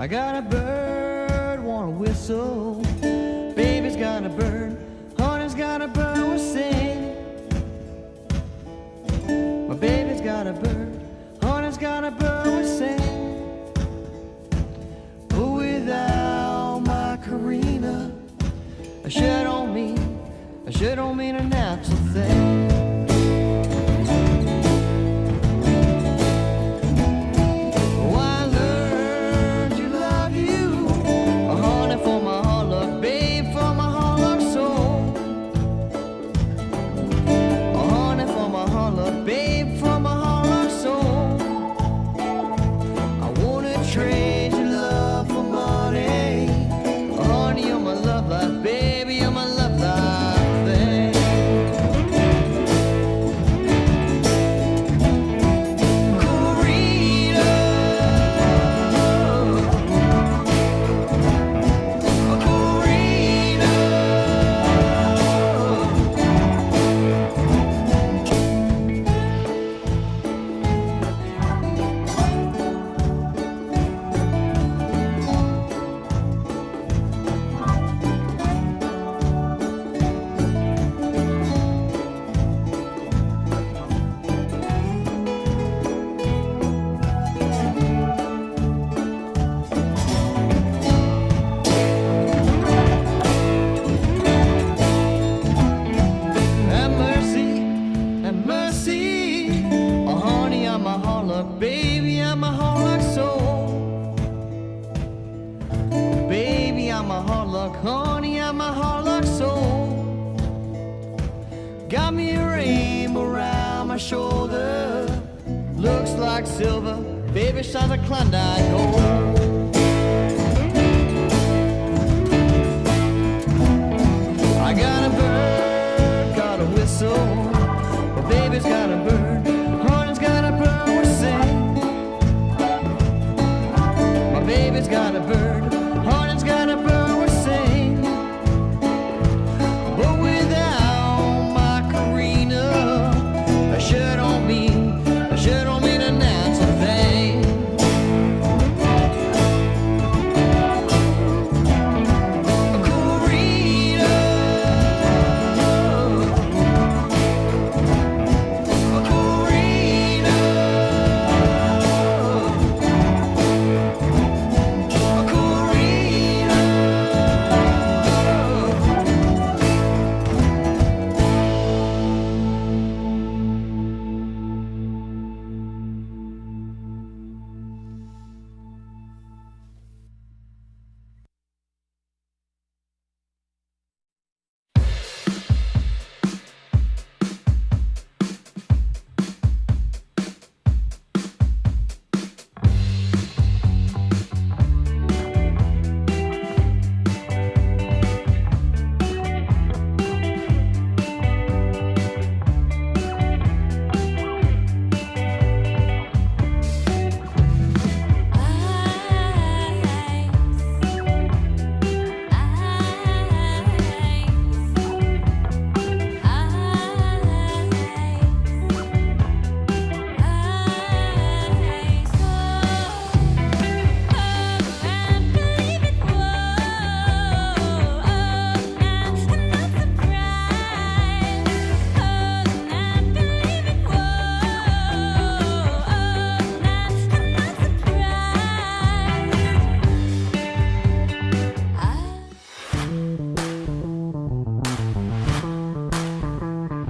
I got a bird, wanna whistle. Baby's got a bird, honey's got a bird, we'll sing. My baby's got a bird, honey's got a bird, we'll sing. But without my Karina, I sure don't mean a natural thing.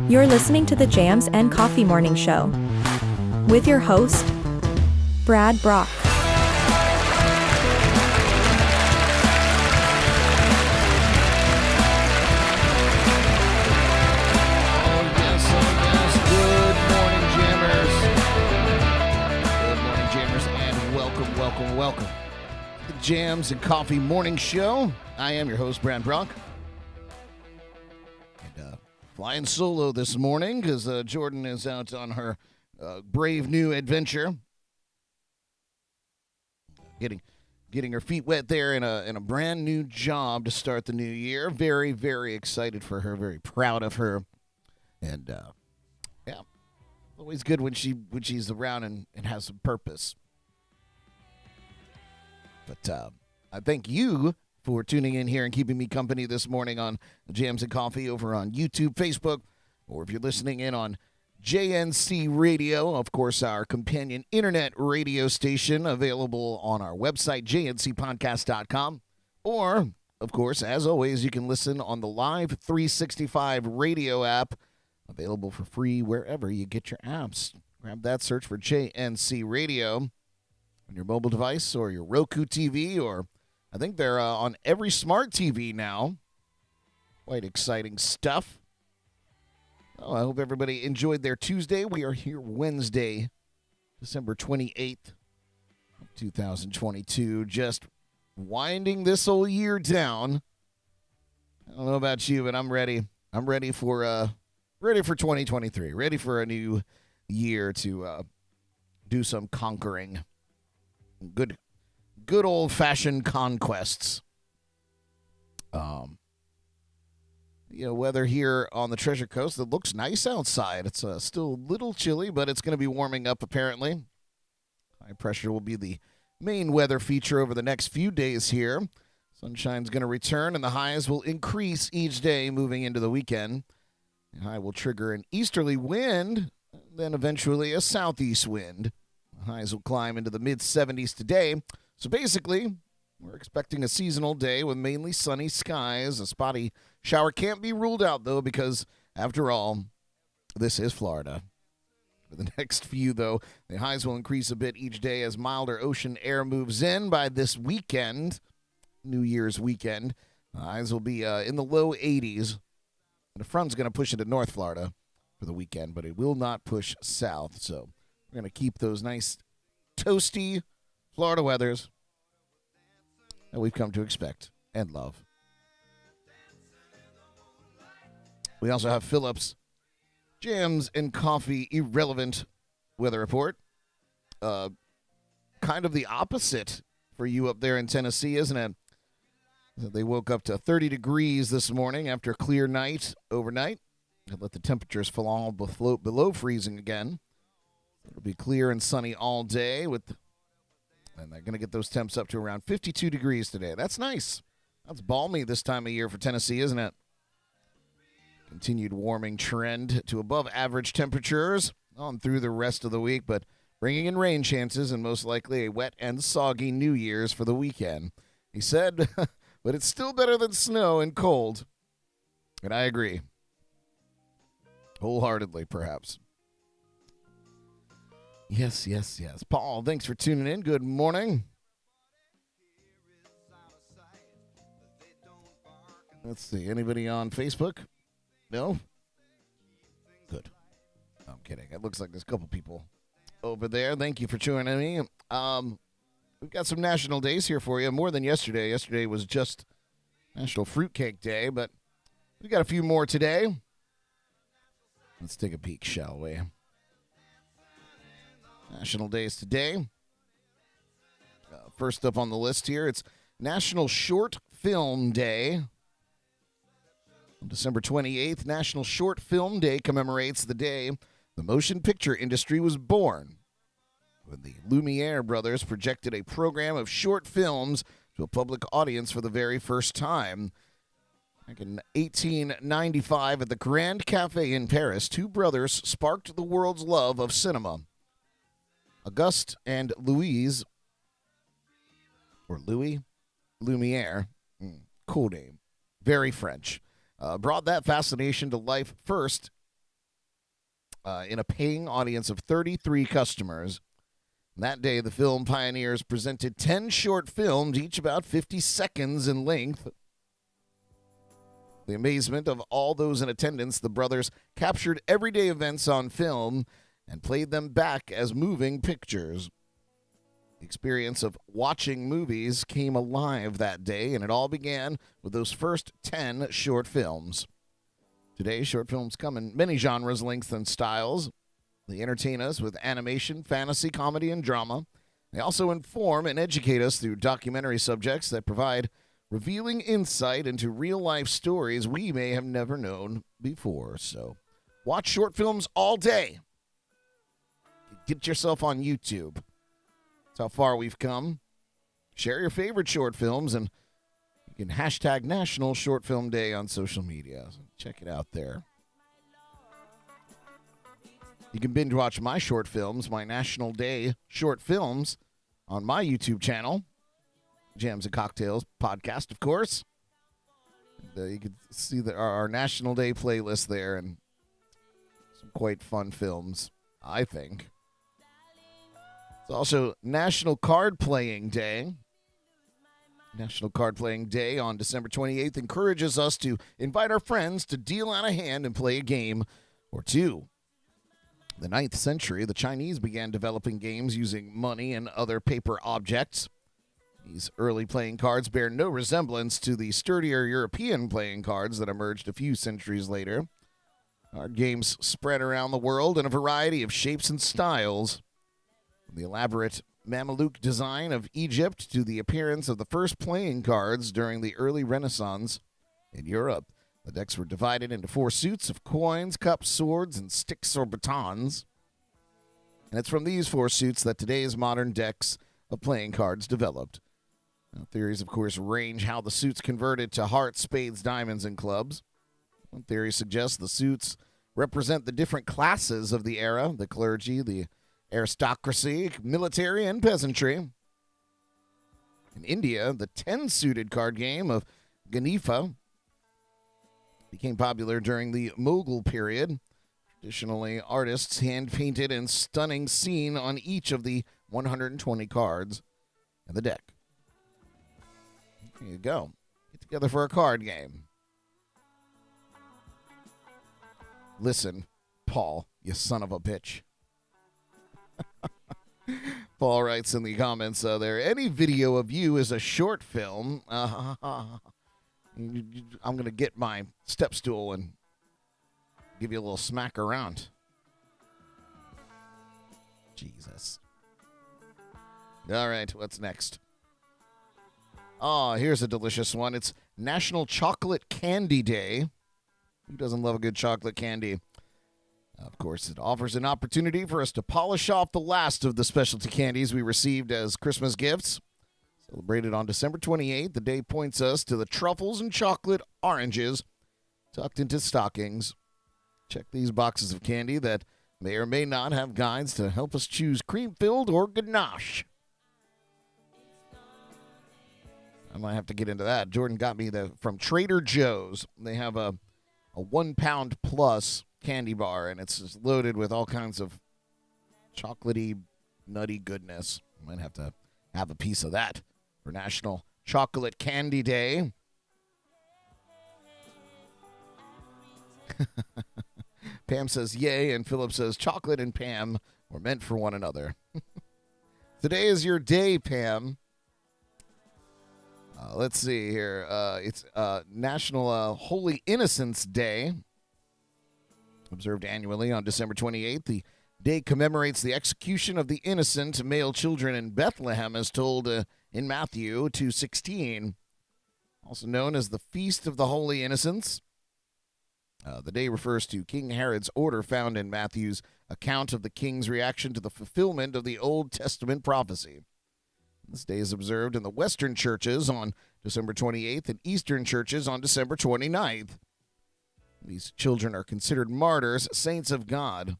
You're listening to the Jams and Coffee Morning Show with your host, Brad Brock. Welcome. The Jams and Coffee Morning Show. I am your host, Brad Brock. And flying solo this morning because Jordan is out on her brave new adventure. Getting her feet wet there in a brand new job to start the new year. Very, very excited for her. Very proud of her. And yeah, always good when she's around and has some purpose. But I thank you for tuning in here and keeping me company this morning on Jams and Coffee over on YouTube, Facebook, or if you're listening in on JNC Radio, of course, our companion internet radio station available on our website, jncpodcast.com. Or, of course, as always, you can listen on the LIVE365 Radio App, available for free wherever you get your apps. Grab that, search for JNC Radio on your mobile device or your Roku TV, or I think they're on every smart TV now. Quite exciting stuff. Oh, I hope everybody enjoyed their Tuesday. We are here Wednesday, December 28th, 2022. Just winding this whole year down. I don't know about you, but I'm ready. I'm ready for 2023. Ready for a new year to do some conquering. Good old-fashioned conquests. Weather here on the Treasure Coast, it looks nice outside. It's still a little chilly, but it's going to be warming up apparently. High pressure will be the main weather feature over the next few days here. Sunshine's going to return, and the highs will increase each day moving into the weekend. The high will trigger an easterly wind, then eventually a southeast wind. The highs will climb into the mid-70s today. So basically, we're expecting a seasonal day with mainly sunny skies. A spotty shower can't be ruled out, though, because, after all, this is Florida. For the next few, though, the highs will increase a bit each day as milder ocean air moves in by this weekend, New Year's weekend. The highs will be in the low 80s. And the front's going to push into North Florida for the weekend, but it will not push south. So we're going to keep those nice, toasty Florida weathers that we've come to expect and love. We also have Phillips Jams and Coffee Irrelevant Weather Report. Kind of the opposite for you up there in Tennessee, isn't it? They woke up to 30 degrees this morning after a clear night overnight. They let the temperatures fall below freezing again. It'll be clear and sunny all day and they're going to get those temps up to around 52 degrees today. That's nice. That's balmy this time of year for Tennessee, isn't it? Continued warming trend to above average temperatures on through the rest of the week, but bringing in rain chances and most likely a wet and soggy New Year's for the weekend. He said, but it's still better than snow and cold. And I agree. Wholeheartedly, perhaps. Yes. Paul, thanks for tuning in. Good morning. Let's see. Anybody on Facebook? No? Good. I'm kidding. It looks like there's a couple people over there. Thank you for joining me. We've got some national days here for you. More than yesterday. Yesterday was just National Fruitcake Day, but we got a few more today. Let's take a peek, shall we? National days today. First up on the list here, it's National Short Film Day. On December 28th, National Short Film Day commemorates the day the motion picture industry was born, when the Lumiere brothers projected a program of short films to a public audience for the very first time. Back in 1895 at the Grand Café in Paris, two brothers sparked the world's love of cinema. Auguste and Louis Lumiere, cool name, very French, brought that fascination to life first in a paying audience of 33 customers. That day, the film pioneers presented 10 short films, each about 50 seconds in length. The amazement of all those in attendance, the brothers captured everyday events on film and played them back as moving pictures. The experience of watching movies came alive that day, and it all began with those first 10 short films. Today, short films come in many genres, lengths, and styles. They entertain us with animation, fantasy, comedy, and drama. They also inform and educate us through documentary subjects that provide revealing insight into real-life stories we may have never known before. So, watch short films all day. Get yourself on YouTube. That's how far we've come. Share your favorite short films, and you can hashtag National Short Film Day on social media. So check it out there. You can binge watch my short films, my National Day short films, on my YouTube channel, Jams and Cocktails podcast, of course. And, you can see our National Day playlist there, and some quite fun films, I think. It's also National Card Playing Day. National Card Playing Day on December 28th encourages us to invite our friends to deal out a hand and play a game or two. In the 9th century, the Chinese began developing games using money and other paper objects. These early playing cards bear no resemblance to the sturdier European playing cards that emerged a few centuries later. Card games spread around the world in a variety of shapes and styles. From the elaborate Mameluke design of Egypt to the appearance of the first playing cards during the early Renaissance in Europe. The decks were divided into 4 suits of coins, cups, swords, and sticks or batons. And it's from these 4 suits that today's modern decks of playing cards developed. Now, theories, of course, range how the suits converted to hearts, spades, diamonds, and clubs. One theory suggests the suits represent the different classes of the era, the clergy, the aristocracy, military, and peasantry. In India, the 10-suited card game of Ganifa became popular during the Mughal period. Traditionally, artists hand-painted a stunning scene on each of the 120 cards in the deck. There you go. Get together for a card game. Listen, Paul, you son of a bitch. Paul writes in the comments there, any video of you is a short film. I'm going to get my step stool and give you a little smack around. Jesus. All right, what's next? Oh, here's a delicious one. It's National Chocolate Candy Day. Who doesn't love a good chocolate candy? Of course, it offers an opportunity for us to polish off the last of the specialty candies we received as Christmas gifts. Celebrated on December 28th, the day points us to the truffles and chocolate oranges tucked into stockings. Check these boxes of candy that may or may not have guides to help us choose cream-filled or ganache. I might have to get into that. Jordan got me from Trader Joe's. They have a 1 pound plus candy bar, and it's just loaded with all kinds of chocolatey, nutty goodness. I might have to have a piece of that for National Chocolate Candy Day. Pam says yay, and Philip says chocolate and Pam were meant for one another. Today is your day, Pam. Let's see here. It's National Holy Innocents Day, observed annually on December 28th. The day commemorates the execution of the innocent male children in Bethlehem, as told in Matthew 2:16, also known as the Feast of the Holy Innocents. The day refers to King Herod's order found in Matthew's account of the king's reaction to the fulfillment of the Old Testament prophecy. This day is observed in the Western churches on December 28th and Eastern churches on December 29th. These children are considered martyrs, saints of God,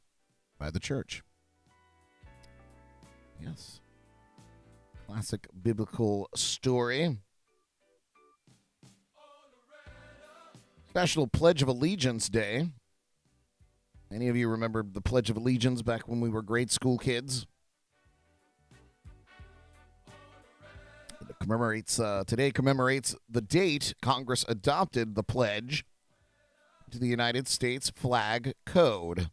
by the church. Yes. Classic biblical story. National Pledge of Allegiance Day. Any of you remember the Pledge of Allegiance back when we were grade school kids? Today commemorates the date Congress adopted the pledge to the United States Flag Code.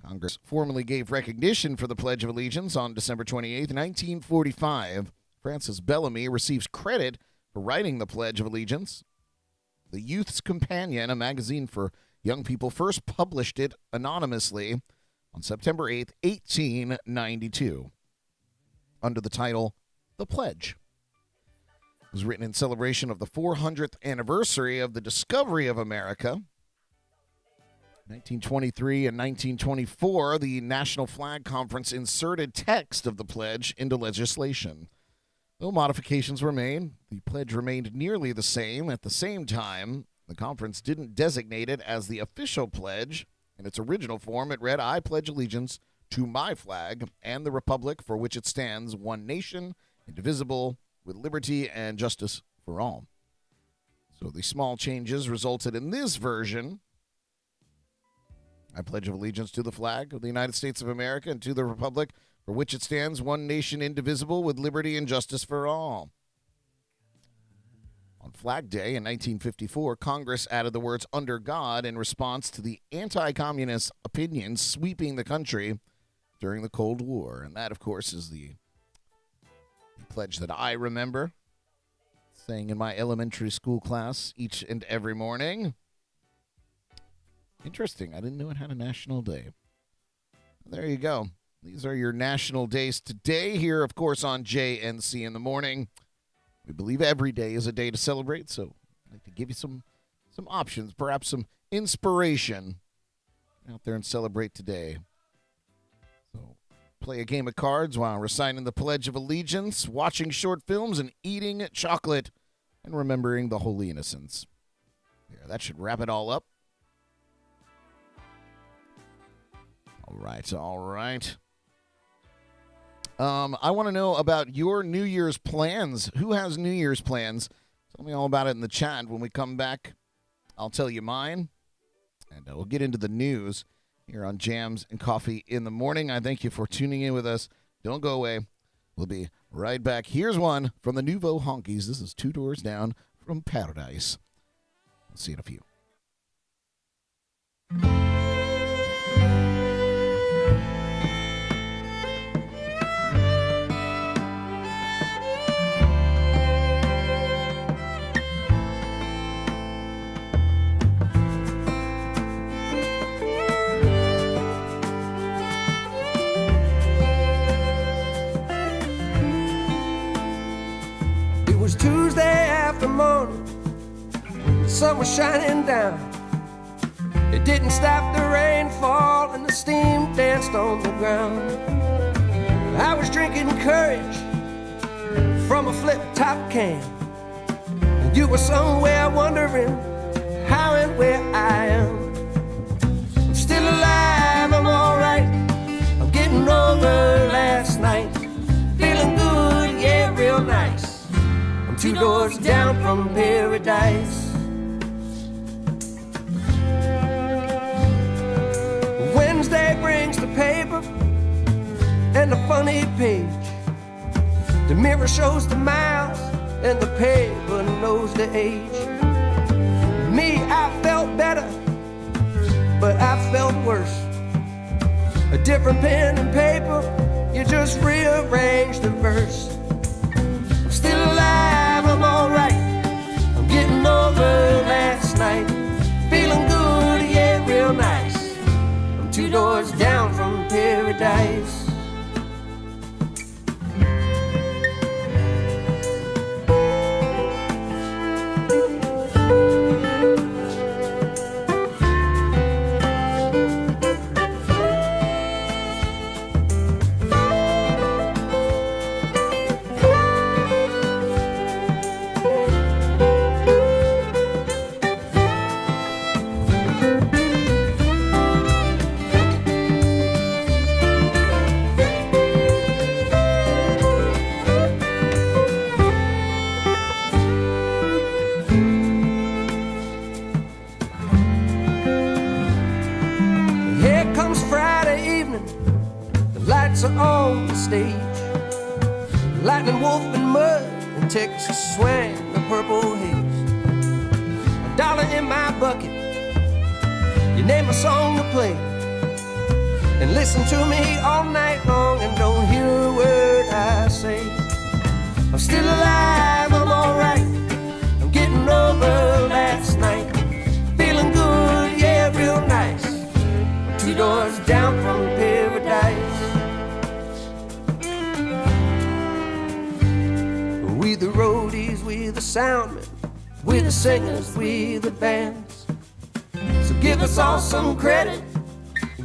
Congress formally gave recognition for the Pledge of Allegiance on December 28, 1945. Francis Bellamy receives credit for writing the Pledge of Allegiance. The Youth's Companion, a magazine for young people, first published it anonymously on September 8, 1892, under the title The Pledge. It was written in celebration of the 400th anniversary of the discovery of America. 1923 and 1924, the National Flag Conference inserted text of the pledge into legislation. No modifications were made. The pledge remained nearly the same. At the same time, the conference didn't designate it as the official pledge. In its original form, it read, "I pledge allegiance to my flag and the republic for which it stands, one nation, indivisible, with liberty and justice for all." So the small changes resulted in this version. I pledge allegiance to the flag of the United States of America and to the republic for which it stands, one nation, indivisible, with liberty and justice for all. On Flag Day in 1954, Congress added the words "under God" in response to the anti-communist opinions sweeping the country during the Cold War. And that, of course, is the pledge that I remember saying in my elementary school class each and every morning. Interesting. I didn't know it had a national day. There you go. These are your national days today here, of course, on JNC in the morning. We believe every day is a day to celebrate, so I'd like to give you some options, perhaps some inspiration out there and celebrate today. So play a game of cards while reciting the Pledge of Allegiance, watching short films, and eating chocolate, and remembering the Holy Innocents. Yeah, that should wrap it all up. All right. I want to know about your New Year's plans. Who has New Year's plans? Tell me all about it in the chat. When we come back, I'll tell you mine, and we'll get into the news here on Jams and Coffee in the Morning. I thank you for tuning in with us. Don't go away. We'll be right back. Here's one from the Nouveau Honkies. This is Two Doors Down from Paradise. We'll see you in a few. It was Tuesday after morning, the sun was shining down. It didn't stop the rainfall and the steam danced on the ground. I was drinking courage from a flip-top can, and you were somewhere wondering how and where I am. I'm still alive, I'm alright, I'm getting over last night. Feeling good, yeah, real nice. 2 doors down from paradise. Wednesday brings the paper and the funny page. The mirror shows the miles and the paper knows the age. Me, I felt better, but I felt worse. A different pen and paper, you just rearrange the verse. I'm still alive, I'm alright, I'm getting over last night. Feeling good, yeah, real nice. I'm 2 doors down from paradise. On the stage, lightning, wolf, and mud, and Texas swing the purple haze. $1 in my bucket, you name a song to play, and listen to me all night long and don't hear a word I say. I'm still alive, I'm alright, I'm getting over last night. Feeling good, yeah, real nice. 2 doors down from paradise. We the roadies, we the soundmen, we the singers, we the bands. So give us all some credit,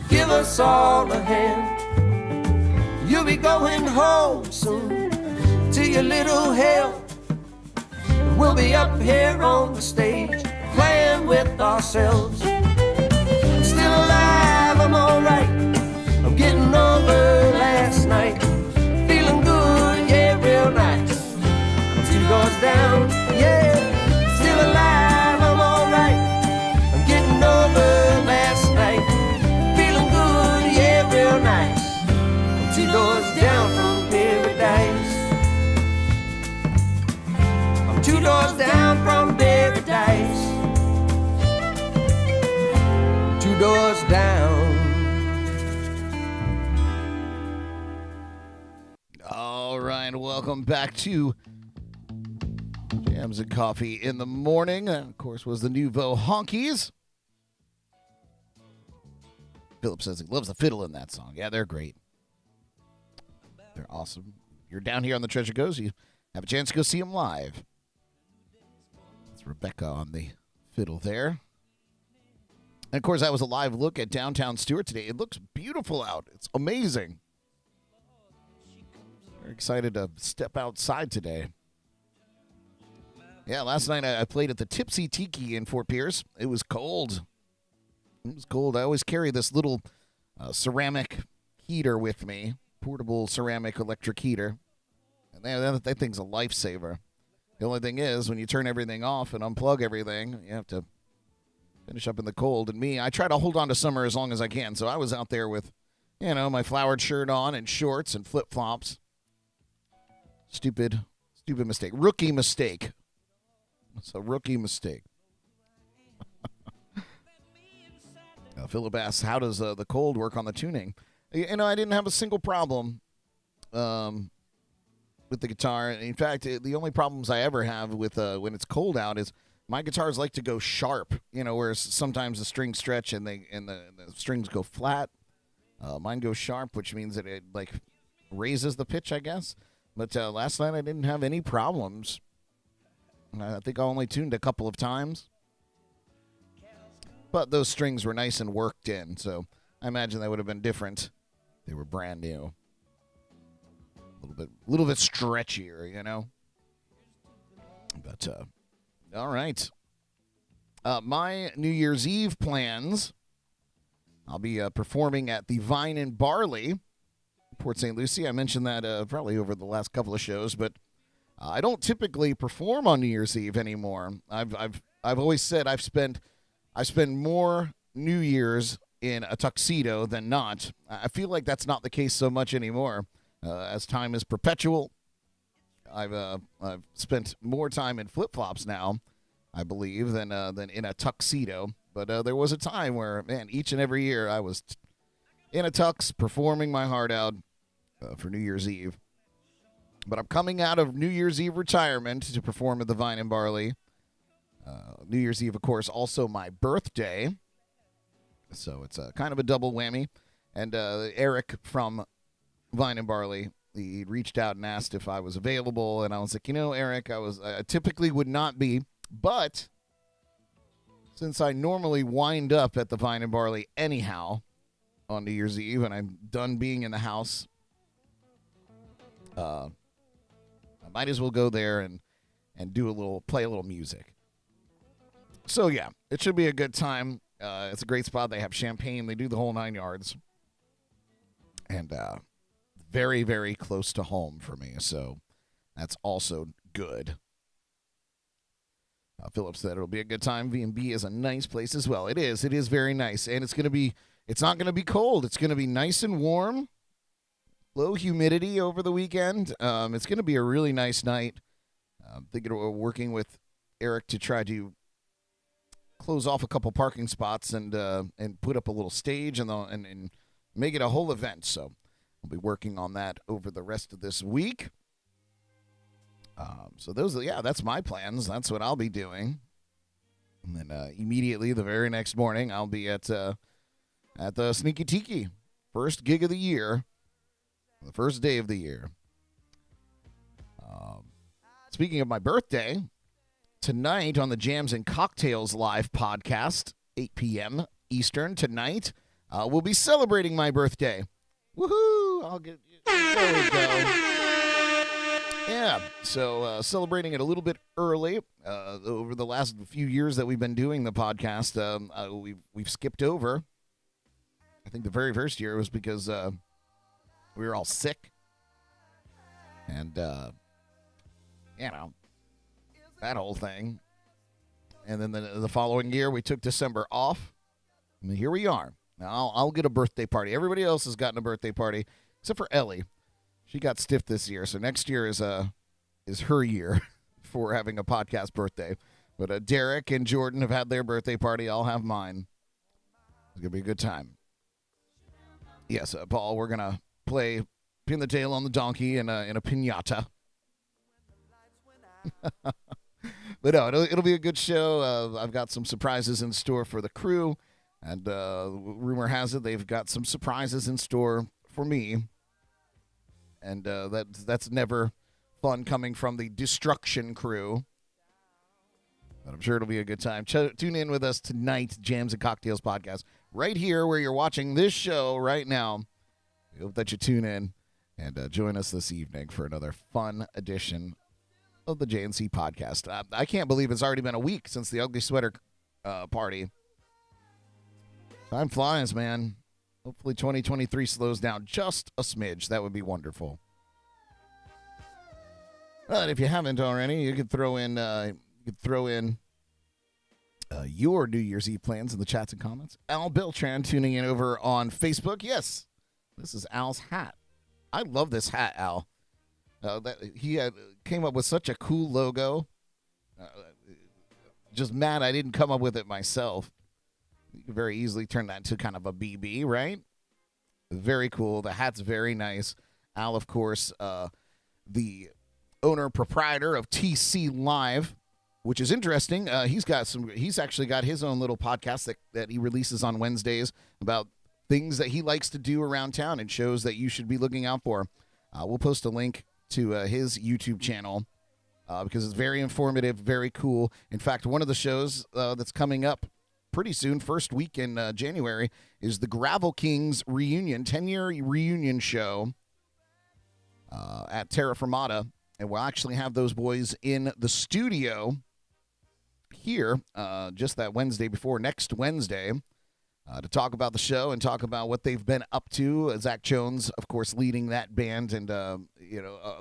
give us all a hand. You'll be going home soon, to your little hell. We'll be up here on the stage, playing with ourselves. I'm still alive, I'm alright. I'm getting over last night. Feeling good, yeah, real nice. I'm 2 doors down, yeah. Still alive, I'm alright. I'm getting over last night. Feeling good, yeah, real nice. I'm 2 doors down from paradise. I'm 2 doors down from paradise. 2 doors down. All right, welcome back to Jams and Coffee in the Morning. That, of course, was the Nouveau Honkies. Philip says he loves the fiddle in that song. Yeah, they're great. They're awesome. You're down here on the Treasure Coast, you have a chance to go see them live. That's Rebecca on the fiddle there. And, of course, that was a live look at downtown Stewart today. It looks beautiful out. It's amazing. Very excited to step outside today. Yeah, last night I played at the Tipsy Tiki in Fort Pierce. It was cold. It was cold. I always carry this little ceramic heater with me, portable ceramic electric heater. And that thing's a lifesaver. The only thing is, when you turn everything off and unplug everything, you have to finish up in the cold. And me, I try to hold on to summer as long as I can. So I was out there with, my flowered shirt on and shorts and flip-flops. Stupid mistake. Rookie mistake. It's a rookie mistake. Philip asks, how does the cold work on the tuning? I didn't have a single problem with the guitar. In fact, the only problems I ever have with when it's cold out is my guitars like to go sharp, whereas sometimes the strings stretch and the strings go flat. Mine goes sharp, which means that it raises the pitch, I guess. But last night I didn't have any problems. I think I only tuned a couple of times. But those strings were nice and worked in, so I imagine that would have been different. They were brand new. A little bit stretchier, But, all right. My New Year's Eve plans. I'll be performing at the Vine and Barley, Port St. Lucie. I mentioned that probably over the last couple of shows, but I don't typically perform on New Year's Eve anymore. I've always said I spend more New Year's in a tuxedo than not. I feel like that's not the case so much anymore. As time is perpetual, I've spent more time in flip-flops now, I believe, than in a tuxedo. But there was a time where, man, each and every year I was in a tux performing my heart out for New Year's Eve. But I'm coming out of New Year's Eve retirement to perform at the Vine and Barley. New Year's Eve, of course, also my birthday. So it's kind of a double whammy. And Eric from Vine and Barley, he reached out and asked if I was available. And I was like, Eric, I typically would not be. But since I normally wind up at the Vine and Barley anyhow on New Year's Eve, and I'm done being in the house, I might as well go there and play a little music. So, yeah, it should be a good time. It's a great spot. They have champagne. They do the whole 9 yards. And very, very close to home for me. So that's also good. Philip said it'll be a good time. V&B is a nice place as well. It is. It is very nice. And it's not going to be cold. It's going to be nice and warm. Low humidity over the weekend. It's going to be a really nice night. I'm thinking we're working with Eric to try to close off a couple parking spots and put up a little stage and make it a whole event. So I'll be working on that over the rest of this week. So that's my plans. That's what I'll be doing. And then immediately the very next morning, I'll be at the Sneaky Tiki, first gig of the year, the first day of the year. Speaking of my birthday, tonight on the Jams and Cocktails live podcast, 8 p.m. Eastern tonight, we'll be celebrating my birthday. Woohoo! There we go. Yeah, so celebrating it a little bit early. Over the last few years that we've been doing the podcast, we've skipped over. I think the very first year was because we were all sick. And, that whole thing. And then the following year, we took December off. And here we are. Now, I'll get a birthday party. Everybody else has gotten a birthday party, except for Ellie. She got stiff this year, so next year is her year for having a podcast birthday. But Derek and Jordan have had their birthday party. I'll have mine. It's going to be a good time. Yes, Paul, we're going to play Pin the Tail on the Donkey in a piñata. But no, it'll be a good show. I've got some surprises in store for the crew. And rumor has it they've got some surprises in store for me. And that's never fun coming from the Destruction crew. But I'm sure it'll be a good time. Tune in with us tonight, Jams and Cocktails podcast, right here where you're watching this show right now. We hope that you tune in and join us this evening for another fun edition of the JNC podcast. I can't believe it's already been a week since the Ugly Sweater party. Time flies, man. Hopefully 2023 slows down just a smidge. That would be wonderful. But if you haven't already, you could throw in your New Year's Eve plans in the chats and comments. Al Beltran tuning in over on Facebook. Yes, this is Al's hat. I love this hat, Al. He came up with such a cool logo. Just mad I didn't come up with it myself. You could very easily turn that into kind of a BB, right? Very cool. The hat's very nice. Al, of course, the owner proprietor of TC Live, which is interesting. He's actually got his own little podcast that he releases on Wednesdays about things that he likes to do around town and shows that you should be looking out for. We'll post a link to his YouTube channel because it's very informative, very cool. In fact, one of the shows that's coming up pretty soon, first week in January, is the Gravel Kings reunion, 10-year reunion show at Terra Firmata. And we'll actually have those boys in the studio here just that Wednesday before next Wednesday to talk about the show and talk about what they've been up to. Zach Jones, of course, leading that band and, a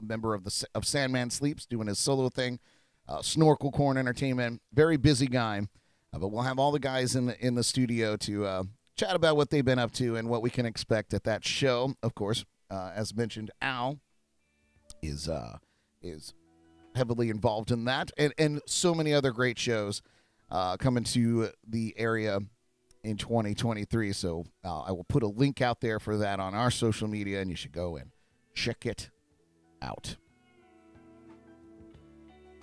member of Sandman Sleeps, doing his solo thing. Snorkel Corn Entertainment, very busy guy. But we'll have all the guys in the studio to chat about what they've been up to and what we can expect at that show. Of course, as mentioned, Al is heavily involved in that, and so many other great shows coming to the area in 2023. So I will put a link out there for that on our social media, and you should go and check it out.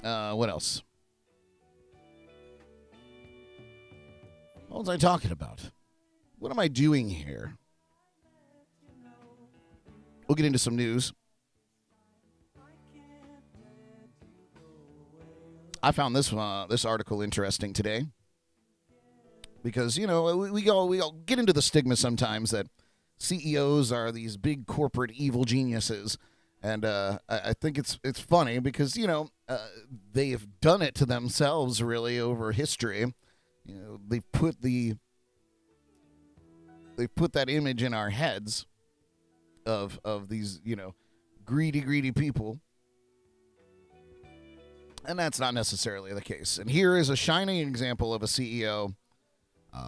What else? What was I talking about? What am I doing here? We'll get into some news. I found this article interesting today because, we all get into the stigma sometimes that CEOs are these big corporate evil geniuses. And I think it's funny because, they've done it to themselves really over history. They've put that image in our heads of these, greedy people. And that's not necessarily the case. And here is a shining example of a CEO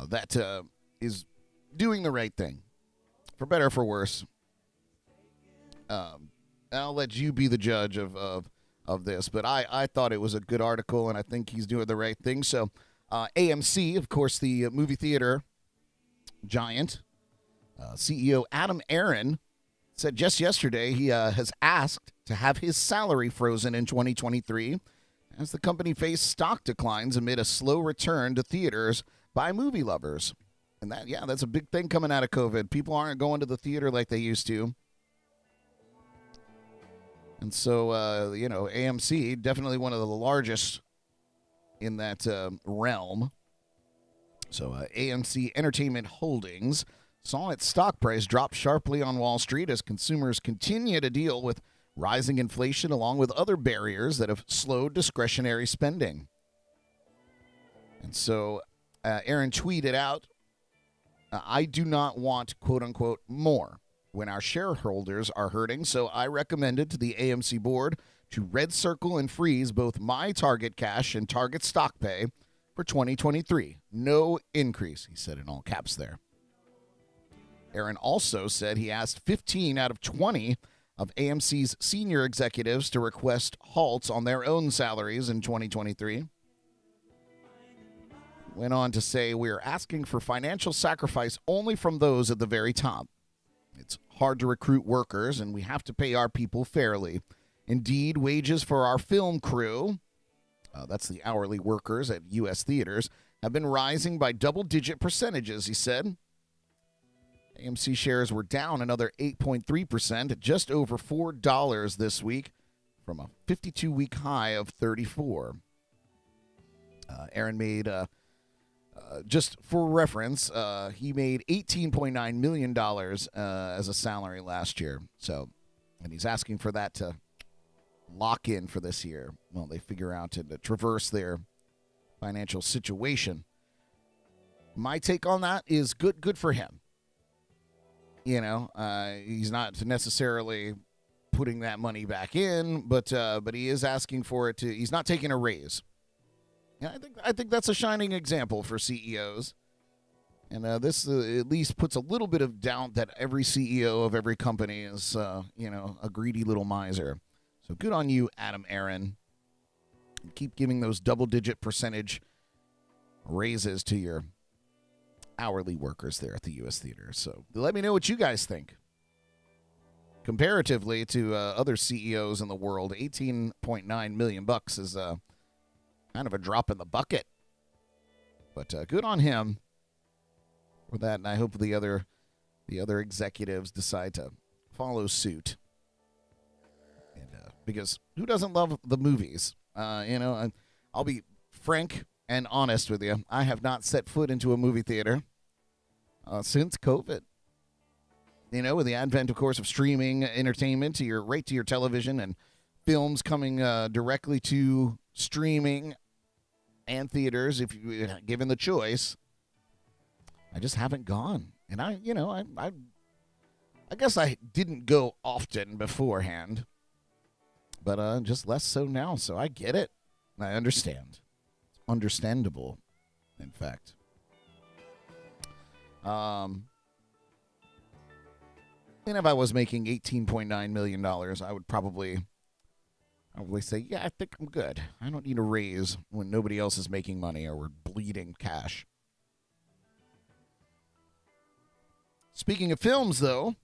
that is doing the right thing, for better or for worse. I'll let you be the judge of this, but I thought it was a good article, and I think he's doing the right thing. So AMC, of course, the movie theater giant, CEO Adam Aron said just yesterday he has asked to have his salary frozen in 2023 as the company faced stock declines amid a slow return to theaters by movie lovers. And that's a big thing coming out of COVID. People aren't going to the theater like they used to. And so, AMC, definitely one of the largest in that realm. So AMC Entertainment Holdings saw its stock price drop sharply on Wall Street as consumers continue to deal with rising inflation along with other barriers that have slowed discretionary spending. And so Aaron tweeted out, I do not want, quote unquote, more when our shareholders are hurting, so I recommended to the AMC board to red circle and freeze both my target cash and target stock pay for 2023. No increase, he said in all caps there. Aaron also said he asked 15 out of 20 of AMC's senior executives to request halts on their own salaries in 2023. Went on to say, we're asking for financial sacrifice only from those at the very top. It's hard to recruit workers, and we have to pay our people fairly. Indeed, wages for our film crew, that's the hourly workers at U.S. theaters, have been rising by double-digit percentages, he said. AMC shares were down another 8.3% at just over $4 this week from a 52-week high of $34. Aaron made, just for reference, he made $18.9 million as a salary last year. So, and he's asking for that to lock in for this year while they figure out to traverse their financial situation. My take on that is good for him. You know, he's not necessarily putting that money back in, but he is asking for it to. He's not taking a raise. Yeah, I think that's a shining example for CEOs, and this at least puts a little bit of doubt that every CEO of every company is, a greedy little miser. So good on you, Adam Aaron. And keep giving those double-digit percentage raises to your hourly workers there at the U.S. theater. So let me know what you guys think. Comparatively to other CEOs in the world, $18.9 million is kind of a drop in the bucket. But good on him for that, and I hope the other executives decide to follow suit. And because who doesn't love the movies? I'll be frank and honest with you. I have not set foot into a movie theater since COVID. You know, with the advent, of course, of streaming entertainment to your television and films coming directly to streaming and theaters, if you given the choice, I just haven't gone. And I guess I didn't go often beforehand, but just less so now. So I get it. I understand. It's understandable, in fact. And if I was making $18.9 million, I would probably say, yeah, I think I'm good. I don't need a raise when nobody else is making money or we're bleeding cash. Speaking of films, though,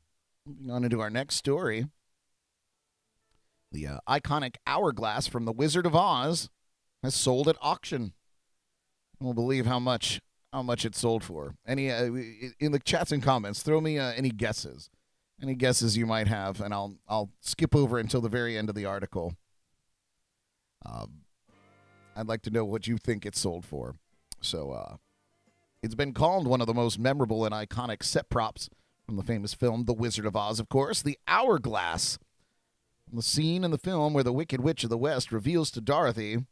moving on into our next story. The iconic hourglass from The Wizard of Oz has sold at auction. I won't believe how much it sold for. Any in the chats and comments, throw me any guesses. Any guesses you might have, and I'll skip over until the very end of the article. I'd like to know what you think it sold for. So, it's been called one of the most memorable and iconic set props from the famous film The Wizard of Oz, of course. The hourglass. The scene in the film where the Wicked Witch of the West reveals to Dorothy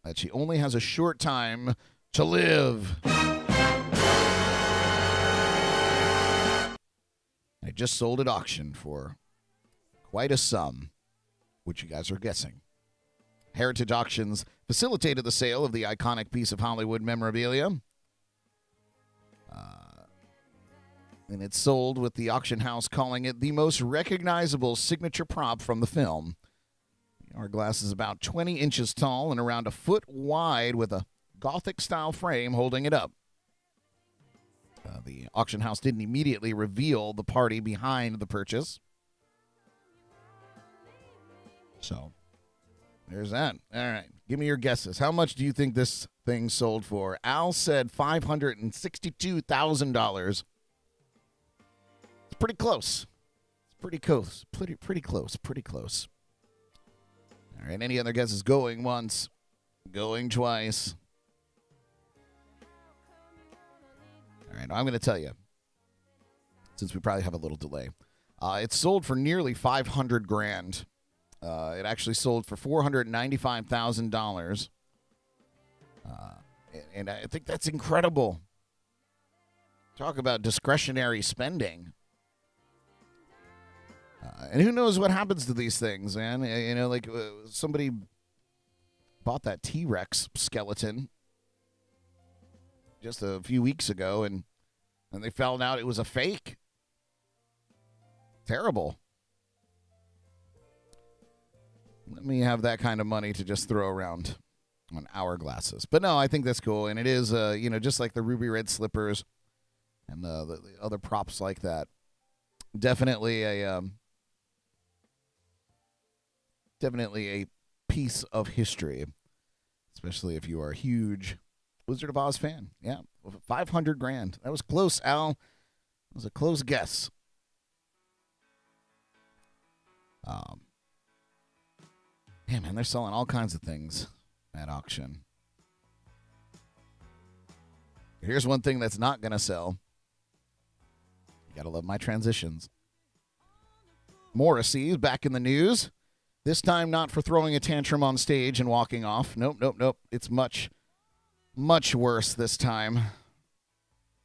that she only has a short time to live. I just sold at auction for quite a sum, which you guys are guessing. Heritage Auctions facilitated the sale of the iconic piece of Hollywood memorabilia. And it sold with the auction house calling it the most recognizable signature prop from the film. The hourglass is about 20 inches tall and around a foot wide with a Gothic-style frame holding it up. The auction house didn't immediately reveal the party behind the purchase. So, there's that. All right, give me your guesses. How much do you think this thing sold for? Al said $562,000. It's pretty close. It's pretty close. Pretty close. All right, any other guesses? Going once, going twice. All right, I'm going to tell you, since we probably have a little delay. It sold for nearly $500,000 It actually sold for $495,000. And I think that's incredible. Talk about discretionary spending. And who knows what happens to these things, man? You know, like somebody bought that T-Rex skeleton just a few weeks ago, and they found out it was a fake. Terrible. Let me have that kind of money to just throw around on hourglasses. But no, I think that's cool, and it is, you know, just like the ruby red slippers and the other props like that. Definitely a piece of history, especially if you are a huge Wizard of Oz fan. Yeah, $500,000. That was close, Al. That was a close guess. Yeah, man, they're selling all kinds of things at auction. Here's one thing that's not going to sell. You got to love my transitions. Morrissey is back in the news. This time not for throwing a tantrum on stage and walking off. Nope. It's much, much worse this time.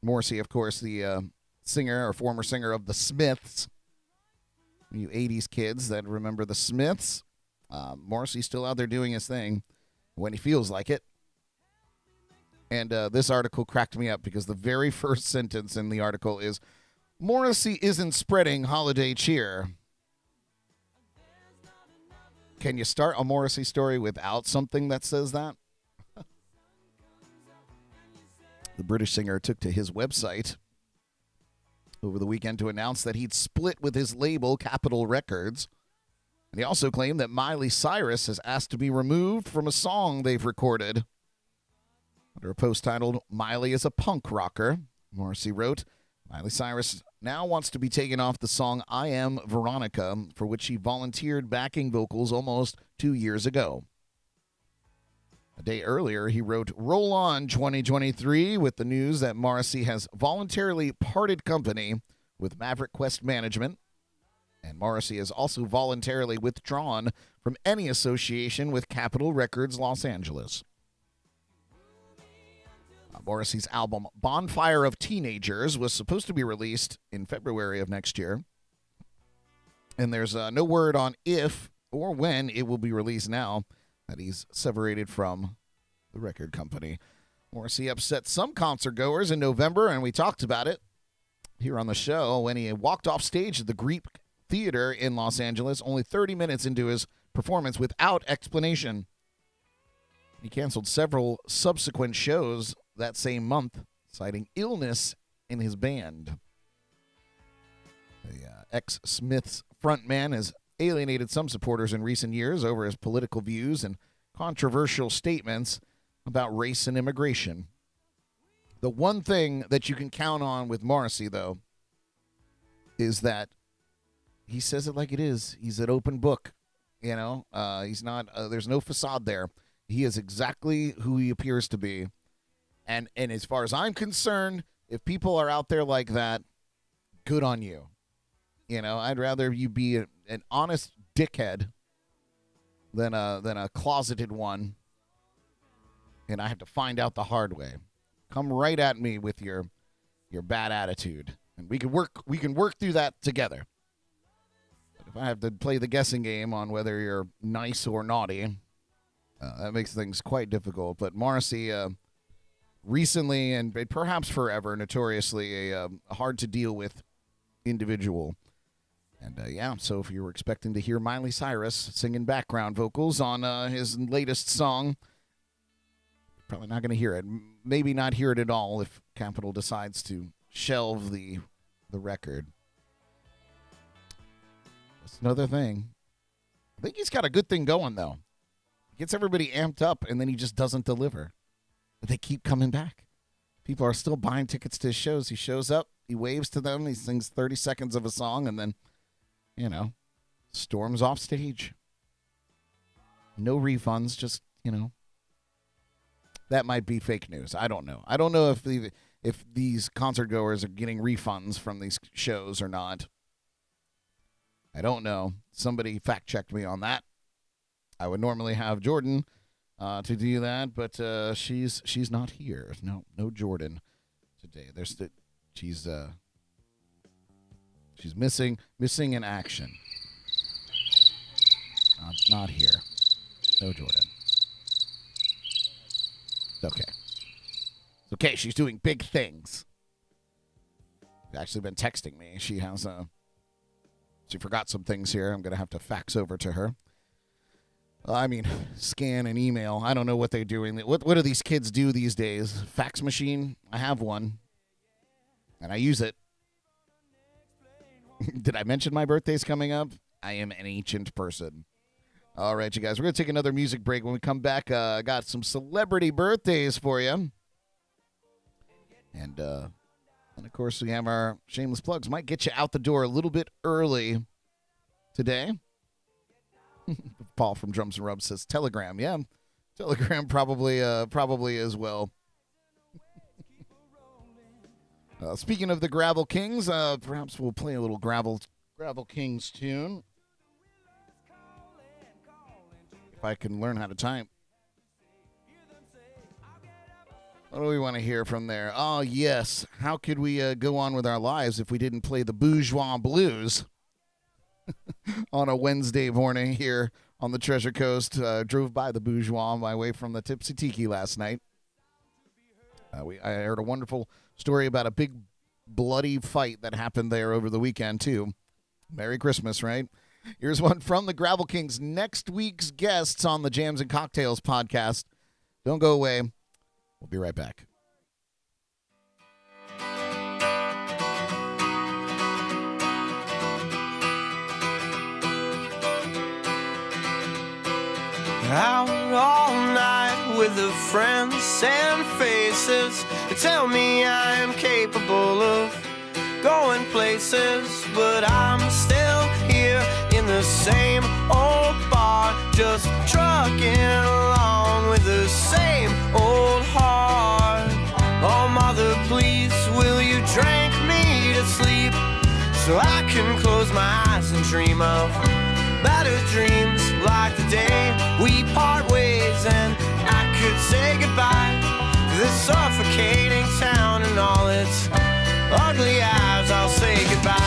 Morrissey, of course, the singer or former singer of the Smiths. You 80s kids that remember the Smiths. Morrissey's still out there doing his thing when he feels like it. And this article cracked me up because the very first sentence in the article is, Morrissey isn't spreading holiday cheer. Can you start a Morrissey story without something that says that? The British singer took to his website over the weekend to announce that he'd split with his label, Capitol Records. And he also claimed that Miley Cyrus has asked to be removed from a song they've recorded. Under a post titled, Miley is a Punk Rocker, Morrissey wrote, Miley Cyrus now wants to be taken off the song I Am Veronica, for which she volunteered backing vocals almost 2 years ago. A day earlier, he wrote, Roll on 2023 with the news that Morrissey has voluntarily parted company with Maverick Quest Management, and Morrissey has also voluntarily withdrawn from any association with Capitol Records Los Angeles. Morrissey's album Bonfire of Teenagers was supposed to be released in February of next year, and there's no word on if or when it will be released now that he's separated from the record company. Morrissey upset some concert goers in November, and we talked about it here on the show when he walked off stage at the Greek Theater in Los Angeles only 30 minutes into his performance without explanation. He canceled several subsequent shows that same month, citing illness in his band. The ex-Smiths frontman has alienated some supporters in recent years over his political views and controversial statements about race and immigration. The one thing that you can count on with Morrissey, though, is that he says it like it is. He's an open book, you know. He's not. There's no facade there. He is exactly who he appears to be. And as far as I'm concerned, if people are out there like that, good on you. You know, I'd rather you be an honest dickhead than a closeted one. And I have to find out the hard way. Come right at me with your bad attitude, and we can work through that together. But if I have to play the guessing game on whether you're nice or naughty, that makes things quite difficult. But Morrissey, recently and perhaps forever, notoriously a hard to deal with individual. And so if you were expecting to hear Miley Cyrus singing background vocals on his latest song, probably not going to hear it. Maybe not hear it at all if Capitol decides to shelve the record. That's another thing. I think he's got a good thing going, though. He gets everybody amped up, and then he just doesn't deliver. But they keep coming back. People are still buying tickets to his shows. He shows up, he waves to them, he sings 30 seconds of a song, and then, storms off stage. No refunds, just, that might be fake news. I don't know. I don't know if these concert goers are getting refunds from these shows or not. I don't know. Somebody fact checked me on that. I would normally have Jordan to do that, but she's not here. No Jordan today. She's missing in action. Not here. No Jordan. It's okay. It's okay. She's doing big things. She's actually been texting me. She forgot some things here. I'm going to have to fax over to her. Scan and email. I don't know what they're doing. What do these kids do these days? Fax machine? I have one. And I use it. Did I mention my birthday's coming up? I am an ancient person. All right, you guys. We're going to take another music break. When we come back, I got some celebrity birthdays for you. And of course, we have our shameless plugs. Might get you out the door a little bit early today. Paul from Drums and Rubs says Telegram. Yeah, Telegram probably as well. Speaking of the Gravel Kings, perhaps we'll play a little Gravel Kings tune. If I can learn how to type. What do we want to hear from there? Oh, yes. How could we go on with our lives if we didn't play the Bourgeois Blues on a Wednesday morning here on the Treasure Coast? Drove by the Bourgeois on my way from the Tipsy Tiki last night. I heard a wonderful story about a big bloody fight that happened there over the weekend, too. Merry Christmas, right? Here's one from the Gravel Kings, next week's guests on the Jams and Cocktails podcast. Don't go away. We'll be right back. Out all night with the friends and faces that tell me I'm capable of going places, but I'm still here in the same old bar, just trucking along with the same old heart. Oh, mother, please, will you drink me to sleep so I can close my eyes and dream of better dreams, like the day we part ways and I could say goodbye to this suffocating town and all its ugly eyes. I'll say goodbye.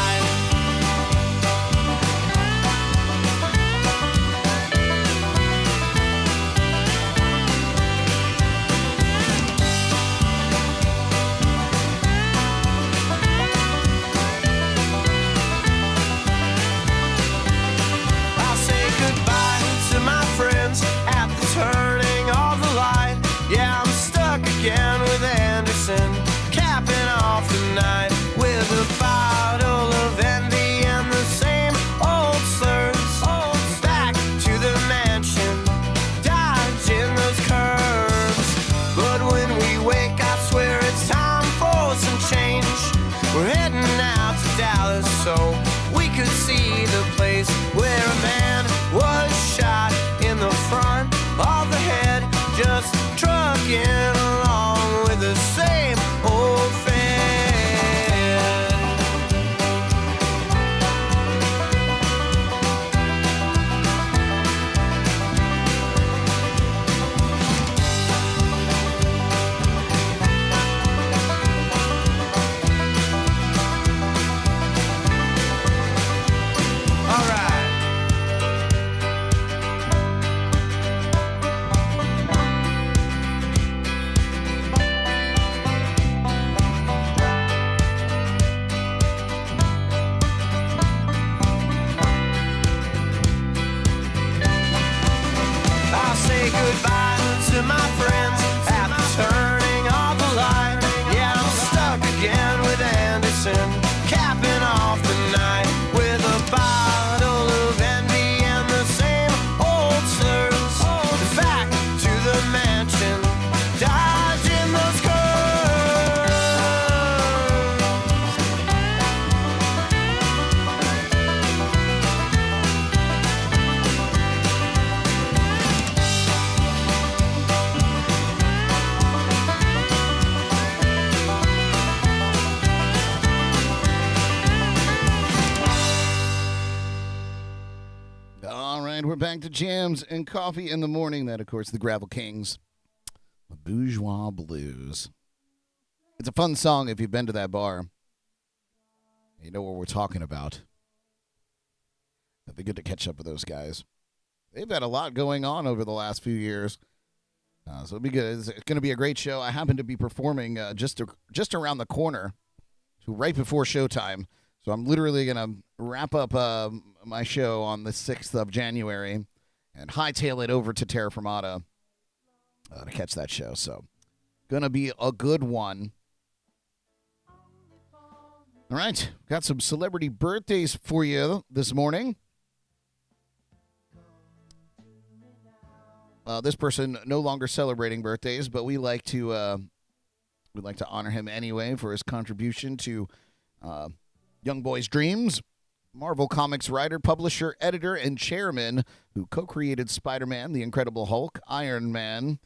At the turning of the light, yeah, I'm stuck again with Anderson, capping off the night with a bottle of envy and the same old slurs. Back to the mansion, dodging those curves. But when we wake, I swear it's time for some change. We're heading out to Dallas so we could see the place where a man was shot in the front of the head, just trucking along with the same old fed. right, we're back to Jams and Coffee in the Morning. That, of course, the Gravel Kings, the Bourgeois Blues. It's a fun song if you've been to that bar. You know what we're talking about. It'd be good to catch up with those guys. They've had a lot going on over the last few years. So it'll be good. It's going to be a great show. I happen to be performing just around the corner, so right before showtime. So I'm literally going to wrap up my show on the 6th of January and hightail it over to Terra Firmata to catch that show. So going to be a good one. All right, got some celebrity birthdays for you this morning. This person no longer celebrating birthdays, but we like to honor him anyway for his contribution to Young Boy's Dreams. Marvel Comics writer, publisher, editor, and chairman who co-created Spider-Man, The Incredible Hulk, Iron Man,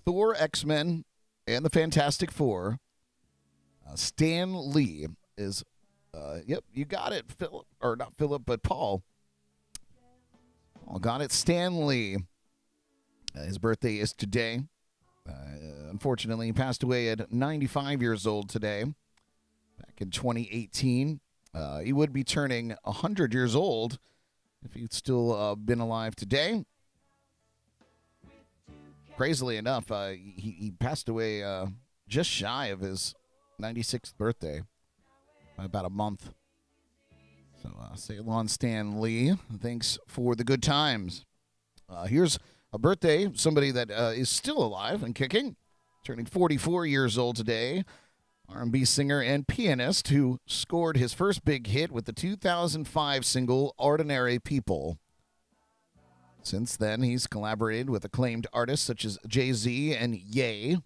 Thor, X-Men, and the Fantastic Four. Stan Lee is, yep, you got it, Philip, or not Philip, but Paul. Paul got it, Stan Lee. His birthday is today. Unfortunately, he passed away at 95 years old today, back in 2018. He would be turning 100 years old if he'd still been alive today. Crazily enough, he passed away just shy of his 96th birthday by about a month. So say along, Stan Lee. Thanks for the good times. Here's a birthday, somebody that is still alive and kicking, turning 44 years old today. R&B singer and pianist who scored his first big hit with the 2005 single Ordinary People. Since then, he's collaborated with acclaimed artists such as Jay-Z and Ye.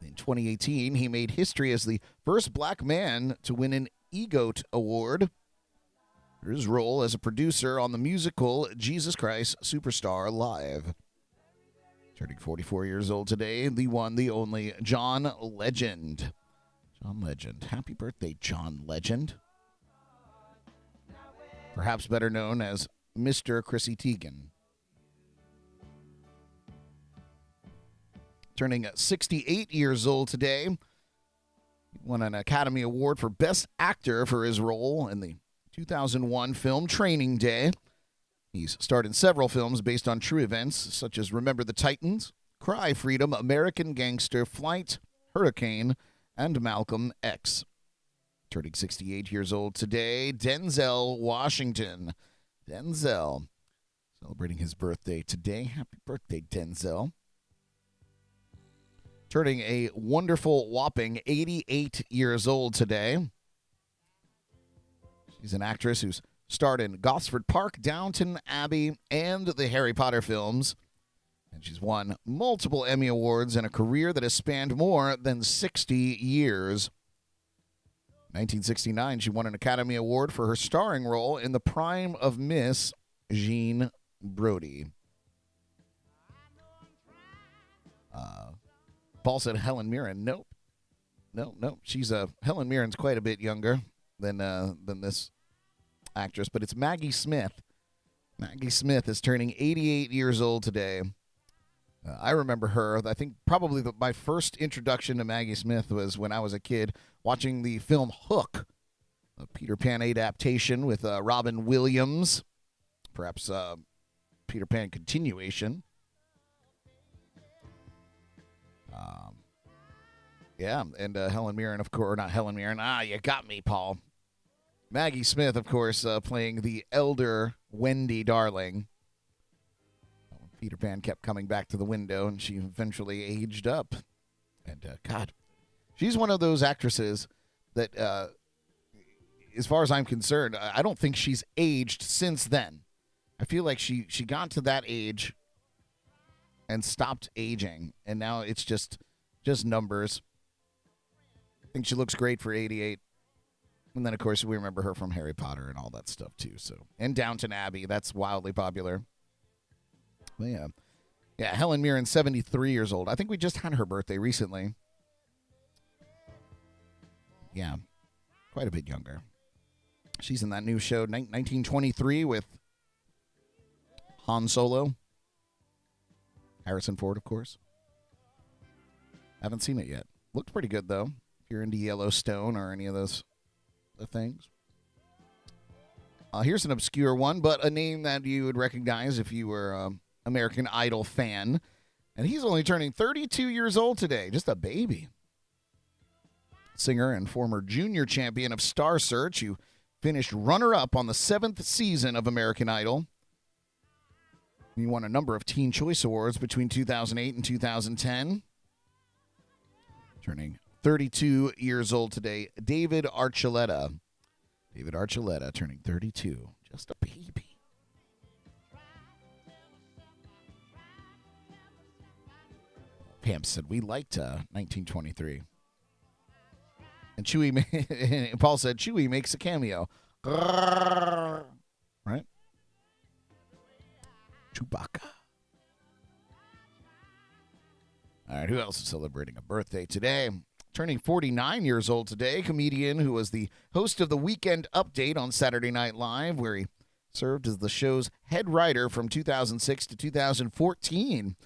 In 2018, he made history as the first black man to win an EGOT Award for his role as a producer on the musical Jesus Christ Superstar Live. Turning 44 years old today, the one, the only, John Legend. John Legend. Happy birthday, John Legend. Perhaps better known as Mr. Chrissy Teigen. Turning 68 years old today, he won an Academy Award for Best Actor for his role in the 2001 film Training Day. He's starred in several films based on true events, such as Remember the Titans, Cry Freedom, American Gangster, Flight, Hurricane, and Malcolm X. Turning 68 years old today, Denzel Washington. Denzel, celebrating his birthday today. Happy birthday, Denzel. Turning a wonderful, whopping 88 years old today. She's an actress who's starred in Gosford Park, Downton Abbey, and the Harry Potter films. And she's won multiple Emmy Awards in a career that has spanned more than 60 years. In 1969, she won an Academy Award for her starring role in The Prime of Miss Jean Brodie. Paul said Helen Mirren. Nope. No. She's Helen Mirren's quite a bit younger than this actress, but it's Maggie Smith. Maggie Smith is turning 88 years old today. I remember her. I think probably my first introduction to Maggie Smith was when I was a kid watching the film Hook, a Peter Pan adaptation with Robin Williams, perhaps Peter Pan continuation. Yeah, and Helen Mirren, of course, not Helen Mirren. You got me, Paul. Maggie Smith, of course, playing the elder Wendy Darling. Peter Pan kept coming back to the window, and she eventually aged up. And, God, she's one of those actresses that, as far as I'm concerned, I don't think she's aged since then. I feel like she got to that age and stopped aging, and now it's just numbers. I think she looks great for 88. And then, of course, we remember her from Harry Potter and all that stuff, too. So, and Downton Abbey, that's wildly popular. But yeah, Helen Mirren, 73 years old. I think we just had her birthday recently. Yeah, quite a bit younger. She's in that new show, 1923, with Han Solo. Harrison Ford, of course. Haven't seen it yet. Looked pretty good, though, if you're into Yellowstone or any of those things. Here's an obscure one, but a name that you would recognize if you were an American Idol fan. And he's only turning 32 years old today. Just a baby. Singer and former junior champion of Star Search, who finished runner-up on the 7th season of American Idol. He won a number of Teen Choice Awards between 2008 and 2010. Turning 32 years old today, David Archuleta. David Archuleta turning 32. Just a baby. Pam said, we liked 1923. And Chewie, Paul said, Chewie makes a cameo. Right? Chewbacca. All right, who else is celebrating a birthday today? Turning 49 years old today, comedian who was the host of the Weekend Update on Saturday Night Live, where he served as the show's head writer from 2006 to 2014.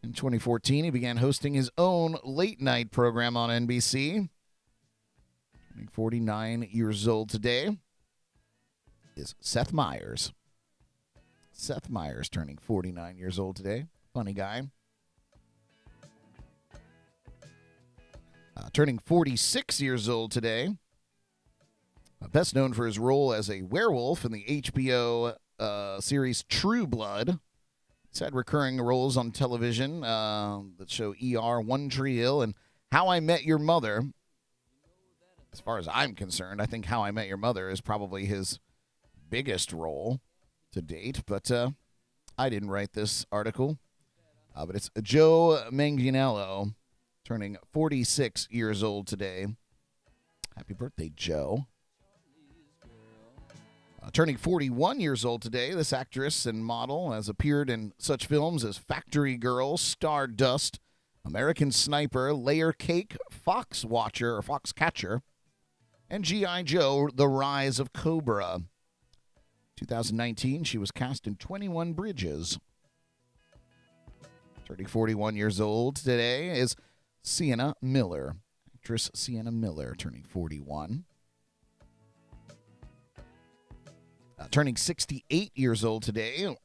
In 2014, he began hosting his own late-night program on NBC. Turning 49 years old today is Seth Meyers. Seth Meyers turning 49 years old today. Funny guy. Turning 46 years old today. Best known for his role as a werewolf in the HBO series True Blood. He's had recurring roles on television that show ER, One Tree Hill, and How I Met Your Mother. As far as I'm concerned, I think How I Met Your Mother is probably his biggest role to date, but I didn't write this article. But it's Joe Manganiello, turning 46 years old today. Happy birthday, Joe. Turning 41 years old today, this actress and model has appeared in such films as Factory Girl, Stardust, American Sniper, Layer Cake, Fox Watcher or Foxcatcher, and G.I. Joe, The Rise of Cobra. 2019, she was cast in 21 Bridges. Turning 41 years old today is Sienna Miller. Actress Sienna Miller turning 41. Turning 68 years old today,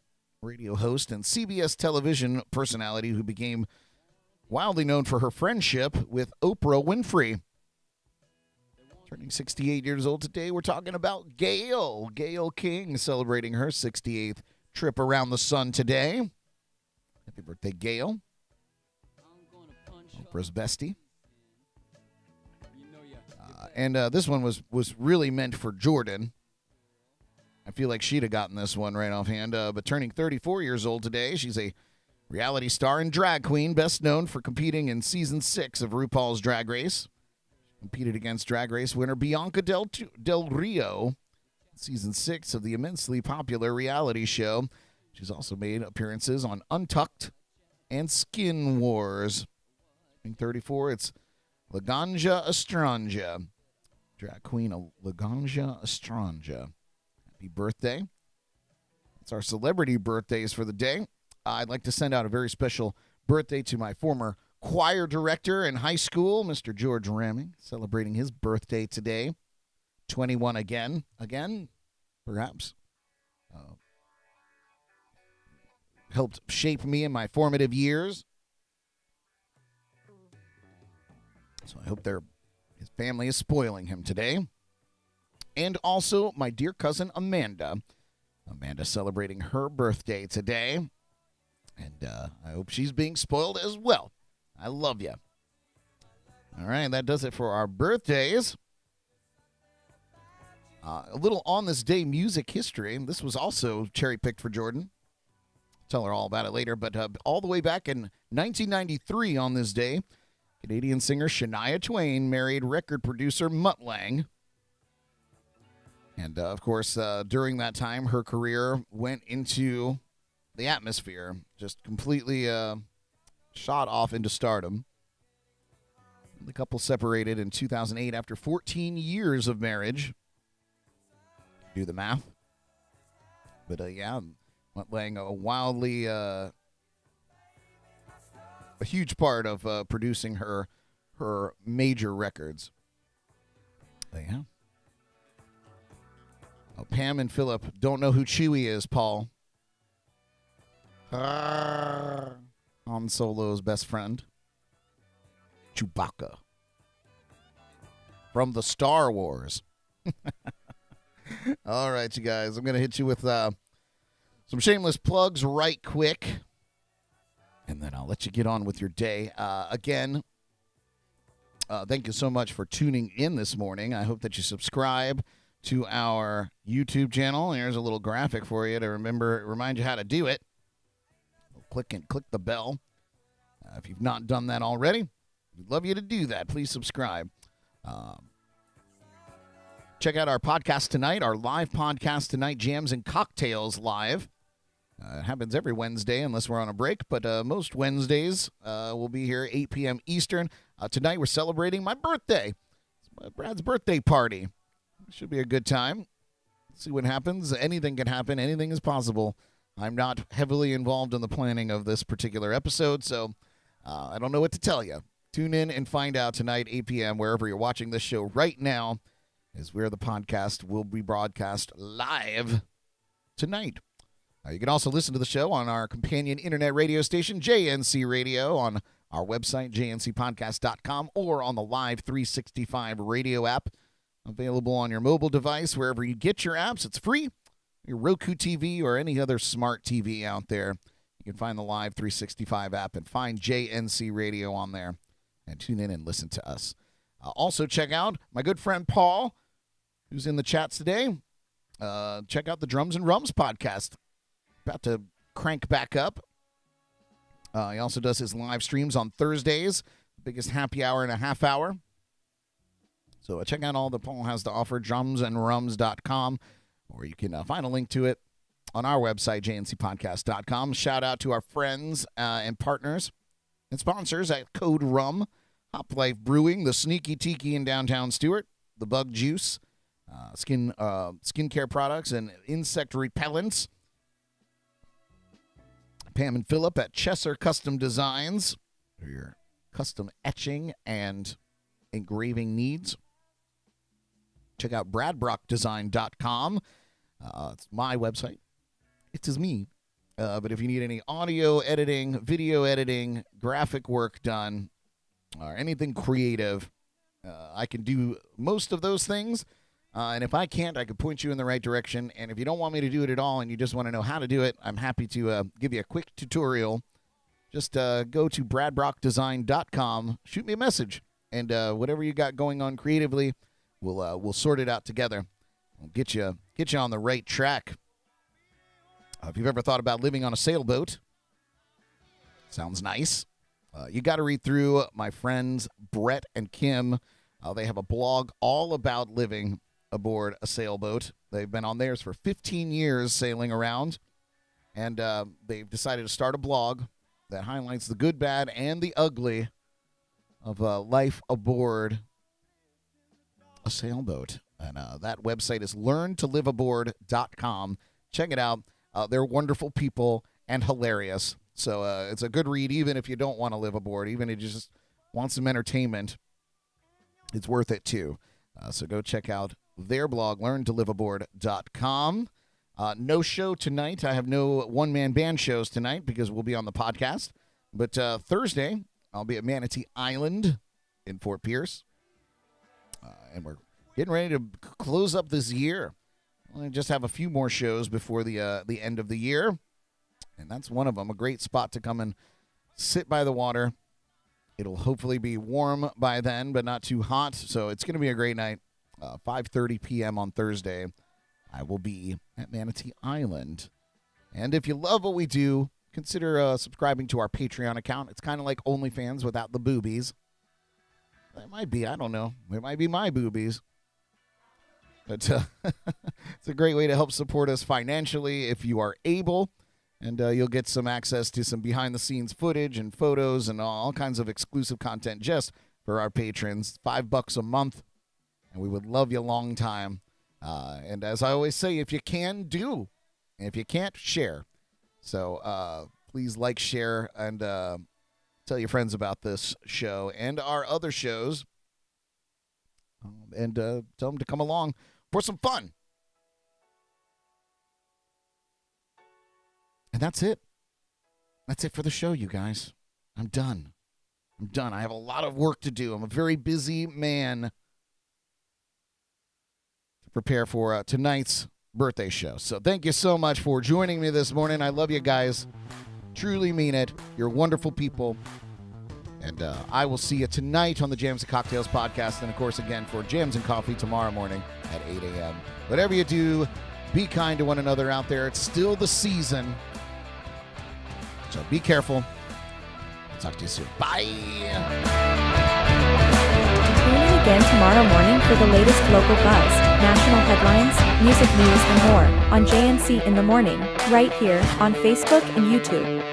radio host and CBS television personality who became wildly known for her friendship with Oprah Winfrey. Turning 68 years old today, we're talking about Gayle. Gayle King celebrating her 68th trip around the sun today. Happy birthday, Gayle. Oprah's bestie. And this one was really meant for Jordan. I feel like she'd have gotten this one right offhand. But turning 34 years old today, she's a reality star and drag queen, best known for competing in Season 6 of RuPaul's Drag Race. Competed against Drag Race winner Bianca Del Rio, Season 6 of the immensely popular reality show. She's also made appearances on Untucked and Skin Wars. Turning 34, it's Laganja Estranja. Drag queen Laganja Estranja. Happy birthday. That's our celebrity birthdays for the day. I'd like to send out a very special birthday to my former choir director in high school, Mr. George Ramming, celebrating his birthday today. 21 again, perhaps. Helped shape me in my formative years. So I hope his family is spoiling him today. And also my dear cousin Amanda. Amanda celebrating her birthday today. And I hope she's being spoiled as well. I love you. All right, that does it for our birthdays. A little on this day music history. This was also cherry-picked for Jordan. Tell her all about it later. But all the way back in 1993 on this day, Canadian singer Shania Twain married record producer Mutt Lange. And, of course, during that time, her career went into the atmosphere. Just completely shot off into stardom. The couple separated in 2008 after 14 years of marriage. Do the math. But, yeah, playing a wildly, a huge part of producing her major records. Yeah. Oh, Pam and Philip don't know who Chewie is, Paul. Han Solo's best friend. Chewbacca. From the Star Wars. All right, you guys. I'm going to hit you with some shameless plugs right quick. And then I'll let you get on with your day. Again, thank you so much for tuning in this morning. I hope that you subscribe to our YouTube channel. Here's a little graphic for you to remind you how to do it. Click the bell. If you've not done that already, we'd love you to do that. Please subscribe. Check out our podcast tonight, our live podcast tonight, Jams and Cocktails Live. It happens every Wednesday unless we're on a break, but most Wednesdays we'll be here 8 p.m. Eastern. Tonight we're celebrating my birthday. It's Brad's birthday party. Should be a good time. See what happens. Anything can happen. Anything is possible. I'm not heavily involved in the planning of this particular episode, so I don't know what to tell you. Tune in and find out tonight, 8 p.m., wherever you're watching this show right now, is where the podcast will be broadcast live tonight. You can also listen to the show on our companion internet radio station, JNC Radio, on our website, jncpodcast.com, or on the Live365 Radio App, available on your mobile device, wherever you get your apps. It's free. Your Roku TV or any other smart TV out there, you can find the Live365 app and find JNC Radio on there and tune in and listen to us. Also, check out my good friend Paul, who's in the chats today. Check out the Drums and Rums podcast. About to crank back up. He also does his live streams on Thursdays, biggest happy hour and a half hour. So check out all that Paul has to offer, drumsandrums.com, or you can find a link to it on our website, jncpodcast.com. Shout out to our friends and partners and sponsors at Code Rum, Hop Life Brewing, the Sneaky Tiki in downtown Stewart, the Bug Juice, skincare products and insect repellents. Pam and Philip at Chesser Custom Designs for your custom etching and engraving needs. Check out bradbrockdesign.com. It's my website. It is me. But if you need any audio editing, video editing, graphic work done, or anything creative, I can do most of those things. And if I can't, I can point you in the right direction. And if you don't want me to do it at all and you just want to know how to do it, I'm happy to give you a quick tutorial. Just go to bradbrockdesign.com, shoot me a message, and whatever you got going on creatively, we'll sort it out together. We'll get you on the right track. If you've ever thought about living on a sailboat, sounds nice. You got to read through my friends Brett and Kim. They have a blog all about living aboard a sailboat. They've been on theirs for 15 years sailing around, and they've decided to start a blog that highlights the good, bad, and the ugly of life aboard a sailboat. And that website is learntoliveaboard.com. Check it out. They're wonderful people and hilarious. So it's a good read, even if you don't want to live aboard, even if you just want some entertainment. It's worth it, too. So go check out their blog, learntoliveaboard.com. No show tonight. I have no one-man band shows tonight because we'll be on the podcast. But Thursday, I'll be at Manatee Island in Fort Pierce. And we're getting ready to close up this year. I just have a few more shows before the end of the year. And that's one of them. A great spot to come and sit by the water. It'll hopefully be warm by then, but not too hot. So it's going to be a great night. 5:30 p.m. on Thursday, I will be at Manatee Island. And if you love what we do, consider subscribing to our Patreon account. It's kind of like OnlyFans without the boobies. That might be, I don't know. It might be my boobies. But it's a great way to help support us financially if you are able. And you'll get some access to some behind-the-scenes footage and photos and all kinds of exclusive content just for our patrons. $5 a month, and we would love you a long time. And as I always say, if you can, do. And if you can't, share. So please like, share, and tell your friends about this show and our other shows. And tell them to come along for some fun. And that's it. That's it for the show, you guys. I'm done. I have a lot of work to do. I'm a very busy man to prepare for tonight's birthday show. So thank you so much for joining me this morning. I love you guys. Truly mean it. You're wonderful people. And I will see you tonight on the Jams and Cocktails podcast. And, of course, again, for Jams and Coffee tomorrow morning at 8 a.m. Whatever you do, be kind to one another out there. It's still the season. So be careful. Talk to you soon. Bye. Tune in again tomorrow morning for the latest local buzz, national headlines, music news, and more on JNC in the Morning, right here on Facebook and YouTube.